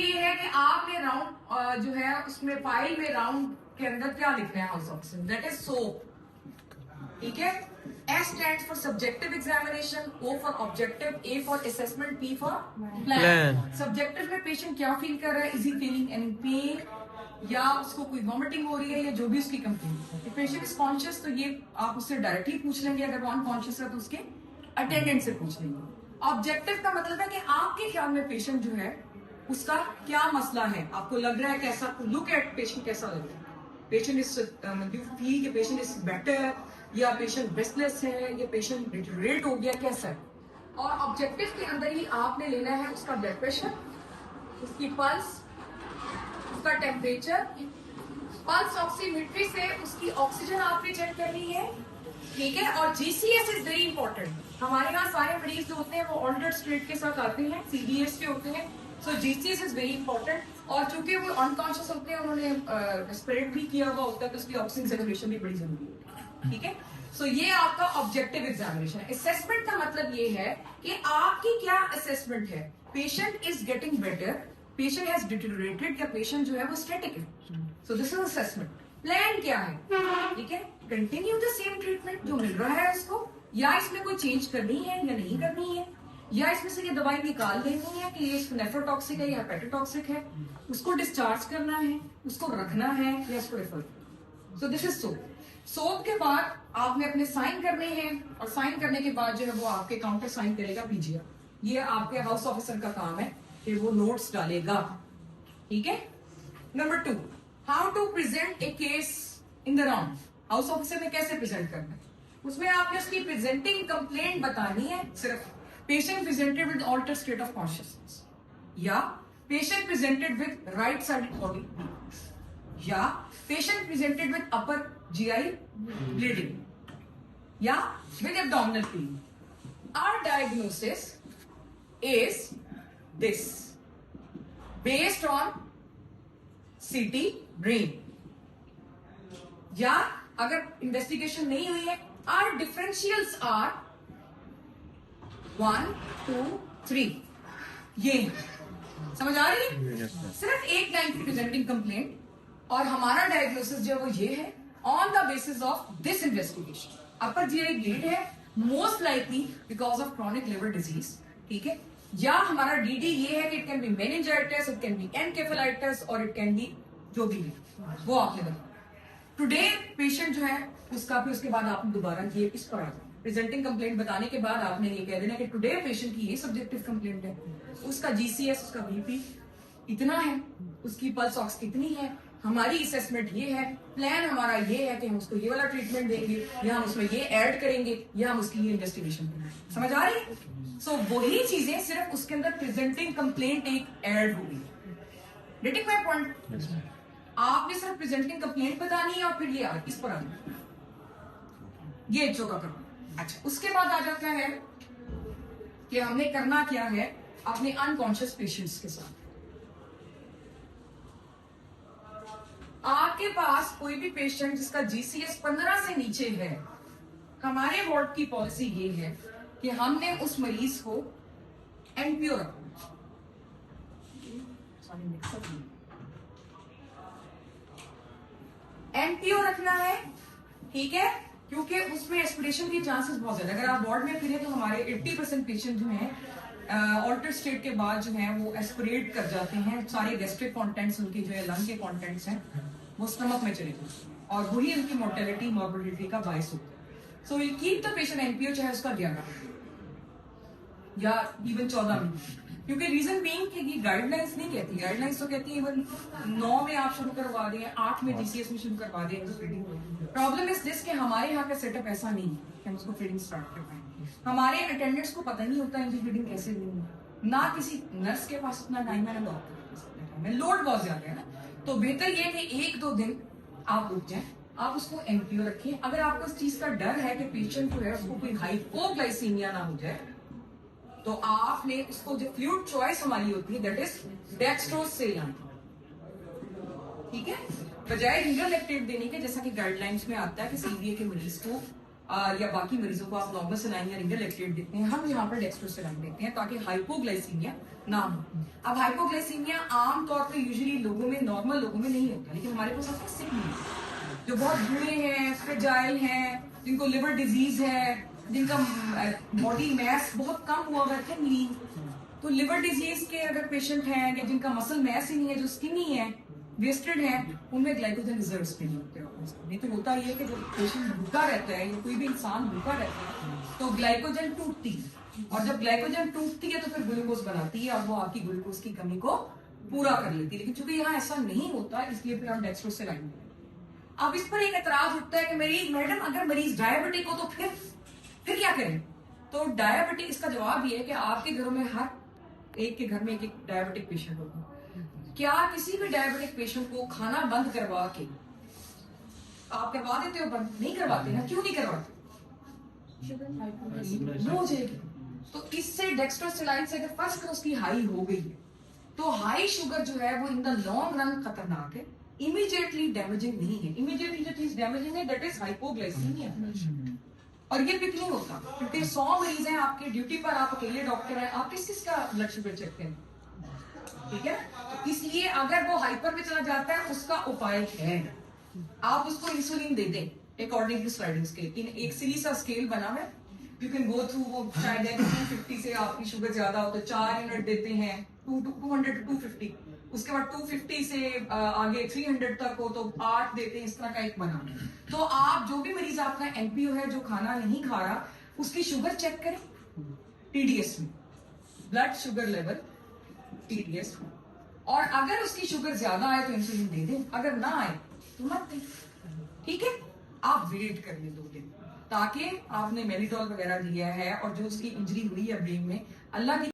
ये है कि आपने राउंड जो है उसमें फाइल में राउंड के अंदर क्या लिखना है house oxygen, that is soap, ठीक है। S stands for subjective examination, O for objective, A for assessment, P for plan. Subjective में पेशेंट क्या फील कर रहा है, is he feeling any pain, या उसको कोई वॉमिटिंग हो रही है, या जो भी उसकी कंप्लेंट है। पेशेंट इज कॉन्शियस तो ये आप उससे डायरेक्टली पूछ लेंगे, अगर वो अनकॉन्शियस है तो उसके अटेंडेंट से पूछ लेंगे। ऑब्जेक्टिव का मतलब है कि आपके ख्याल में पेशेंट जो है उसका क्या मसला है, आपको लग रहा है कैसा, लुक एट पेशेंट कैसा लग रहा है, पेशेंट इज यू फील कि पेशेंट इज बेटर, या पेशेंट ब्रेथलेस है, या पेशेंट डिटेरियोरेट हो गया, कैसा है। और ऑब्जेक्टिव के अंदर ही आपने लेना है उसका ब्लड प्रेशर, उसकी पल्स, उसका टेम्परेचर, पल्स ऑक्सीमीट्री से उसकी ऑक्सीजन आपने चेक करनी है, ठीक है। और जीसीएस इज वेरी इंपॉर्टेंट। हमारे यहाँ सारे मरीज जो होते हैं वो ऑल्टर्ड स्टेट के साथ आते हैं, सीडीएस के होते हैं, सो जीसीएस इज वेरी इंपॉर्टेंट। और चूंकि वो अनकॉन्शियस होते हैं, उन्होंने स्प्रेड भी किया हुआ होता है, तो उसकी ऑक्सीजन सेचुरेशन भी बड़ी जरूरी है, ठीक है। सो ये आपका ऑब्जेक्टिव एग्जामिनेशन है। असेसमेंट का मतलब ये है कि आपकी क्या असेसमेंट है, patient is getting better, patient has deteriorated, या पेशेंट जो है वो स्टैटिक है। So this is assessment. Plan क्या है, ठीक है, कंटिन्यू द सेम ट्रीटमेंट जो मिल रहा है उसको, या इसमें कोई चेंज करनी है या नहीं करनी है, या इसमें से ये दवाई निकाल देनी है कि ये नेफ्रोटॉक्सिक है या पेटोटॉक्सिक है, उसको डिस्चार्ज करना है, उसको रखना है, या इसको refer. So this is soap. Soap के बाद आपने अपने साइन करने हैं, और साइन करने के बाद जो है वो आपके काउंटर साइन करेगा पीजीआर। ये आपके हाउस ऑफिसर का काम है कि वो नोट्स डालेगा, ठीक है। Number 2, how to present a case in the round. House officer ने कैसे प्रेजेंट करना है, उसमें आपने उसकी प्रेजेंटिंग कंप्लेंट बतानी है। सिर्फ patient presented with altered state of consciousness, या patient presented with right sided body, या patient presented with upper GI bleeding, या with abdominal pain. Our diagnosis is this, based on CT brain. या अगर investigation नहीं हुई है, our differentials are 1, 2, 3. ये समझ आ रही है? सिर्फ एक लाइन की प्रेजेंटिंग कंप्लेंट, और हमारा डायग्नोसिस जो है वो ये है on the basis of this investigation. Upper GI bleed है, most likely because of chronic liver disease, ठीक है। या हमारा DD ये है कि it can be meningitis, it can be encephalitis, और इट कैन बी जो भी है वो आपने बताया। टुडे पेशेंट जो है उसका फिर उसके बाद आपने दोबारा ये इस पर आ जाए, प्रेजेंटिंग कंप्लेंट बताने के बाद आपने ये कह देना कि टुडे पेशेंट की ये सब्जेक्टिव कंप्लेंट है, उसका GCS, उसका BP इतना है, उसकी पल्स ऑक्स इतनी है, हमारी असेसमेंट ये है, प्लान हमारा ये है कि हम उसको ये वाला ट्रीटमेंट देंगे, या हम उसमें ये ऐड करेंगे, या हम उसकी ये इन्वेस्टिगेशन करेंगे। समझ आ रही है? सो वही चीजें सिर्फ उसके अंदर प्रेजेंटिंग कंप्लेंट एक ऐड होगी। Getting my point? आपने सिर्फ प्रेजेंटिंग कंप्लेंट बतानी है, और फिर ये इस पर आना, ये जो का करना। अच्छा, उसके बाद आ जाता है कि हमने करना क्या है अपने अनकॉन्शियस पेशेंट्स के साथ। आपके पास कोई भी पेशेंट जिसका GCS 15 से नीचे है, हमारे वार्ड की पॉलिसी ये है कि हमने उस मरीज को NPO रखना, NPO रखना है, ठीक है, क्योंकि उसमें एस्पिरेशन के चांसेस बहुत ज्यादा। अगर आप वार्ड में फिरे तो हमारे 80% पेशेंट जो हैं ऑल्टर स्टेट के बाद जो है वो एस्पिरेट कर जाते हैं, सारे गैस्ट्रिक कंटेंट्स उनकी जो है लंग के कंटेंट्स हैं वो स्टमक में चले जाते हैं, और वही उनकी मोर्टेलिटी मॉर्बिडिटी का बायस होता है। So will keep the patient NPO, चाहे उसका 11 या इवन 14 में, क्योंकि रीजन बीइंग कि ये गाइडलाइंस नहीं कहती, गाइडलाइंस तो कहती है इवन 9 में आप शुरू करवा दें, 8 में GCS में शुरू करवा दें प्रॉब्लम इज दिस कि हमारे यहाँ का सेटअप ऐसा नहीं है कि हम उसको फीडिंग स्टार्ट कर पाएंगे। हमारे अटेंडेंट्स को पता नहीं होता इनकी फीडिंग कैसे देनी, ना किसी नर्स के पास इतना टाइम है, ना डॉक्टर में, लोड बहुत ज्यादा है ना। तो बेहतर ये कि 1-2 दिन आप रुक जाएं, आप उसको NPO रखें। अगर आपको इस चीज का डर है कि पेशेंट जो है उसको कोई हाइपोग्लाइसीमिया ना हो जाए, तो आपने उसको जो फ्लूइड चॉइस हमारी होती है दैट इज डेक्स्ट्रोज से लेना, ठीक है, बजाय रीनल लैक्टेट देने के, जैसा कि गाइडलाइंस में आता है कि CVA के मरीज को या बाकी मरीजों को आप नॉर्मल सलाइन या रिंगल एक्टिवेट देते हैं, हम यहाँ पर डेक्स्ट्रोसलाइन देते हैं ताकि हाइपोग्लाइसीमिया ना हो। अब हाइपोग्लाइसीमिया आमतौर पर यूजुअली लोगों में, नॉर्मल लोगों में नहीं होता, लेकिन हमारे पास आता है सिक लोग जो बहुत बूढ़े हैं, फ्रेजाइल हैं, जिनको लिवर डिजीज है, जिनका बॉडी मैस बहुत कम हुआ है, थिन लीन। तो लिवर डिजीज के अगर पेशेंट हैं या जिनका मसल मैस ही नहीं है, जो स्किनी है, वेस्टेड है, उनमें ग्लाइकोजन रिजर्व्स भी नहीं होते। नहीं तो होता ये है कि जब पेशेंट भूखा रहता है या कोई भी इंसान भूखा रहता है तो ग्लाइकोजन टूटती है, और जब ग्लाइकोजन टूटती है तो फिर ग्लूकोज बनाती है और वो आपकी ग्लूकोज की कमी को पूरा कर लेती है। लेकिन चूंकि यहाँ ऐसा नहीं होता, इसलिए फिर हम डेक्स्ट्रोसलाइन। अब इस पर एक एतराज उठता है कि मेरी मैडम अगर मरीज डायबिटिक हो तो फिर क्या करें? तो डायबिटिक, इसका जवाब ये है कि आपके घरों में हर एक के घर में एक डायबिटिक पेशेंट होगा। क्या किसी भी डायबिटिक पेशेंट को खाना बंद करवा के आप करवा देते हो? बंद नहीं करवाते ना। क्यों नहीं करवाते? लो हो जाएगी। तो इससे डेक्स्ट्रोसलाइन से अगर फर्स्ट क्लास की हाई हो गई है तो हाई शुगर जो है वो इन द लॉन्ग रन खतरनाक है, इमीडिएटली डैमेजिंग नहीं है। इमीडिएटली जो चीज डैमेजिंग है दैट इज हाइपोग्लाइसीमिया, और ये पिक नहीं होता क्योंकि 100 मरीज हैं आपके ड्यूटी पर, आप अकेले डॉक्टर हैं, आप किस चीज का ब्लड शुगर चेक करें? ठीक है, तो इसलिए अगर वो हाइपर में चला जाता है उसका उपाय है आप उसको इंसुलिन दे दें अकॉर्डिंग टू स्लाइडिंग स्केल। एक सीधी सा स्केल बना है, यू कैन गो थ्रू। वो शायद 250 से आपकी शुगर ज्यादा हो तो 4 यूनिट देते हैं, 200 to 250। उसके बाद 250 से आगे 300 तक हो तो 8 देते हैं। इस तरह का एक बना। तो आप जो भी मरीज आपका एनपीओ है जो खाना नहीं खा रहा, उसकी शुगर चेक करें टीडीएस में, ब्लड शुगर लेवल टीडीएस में, और अगर उसकी शुगर ज्यादा आए तो इंसुलिन दे दें, अगर ना आए तो मत दें। ठीक है, आप वेट कर लें 2 दिन, ताकि आपने मेलिडॉल वगैरह दिया है और जो उसकी इंजरी हुई है ब्रेन में, अल्लाह की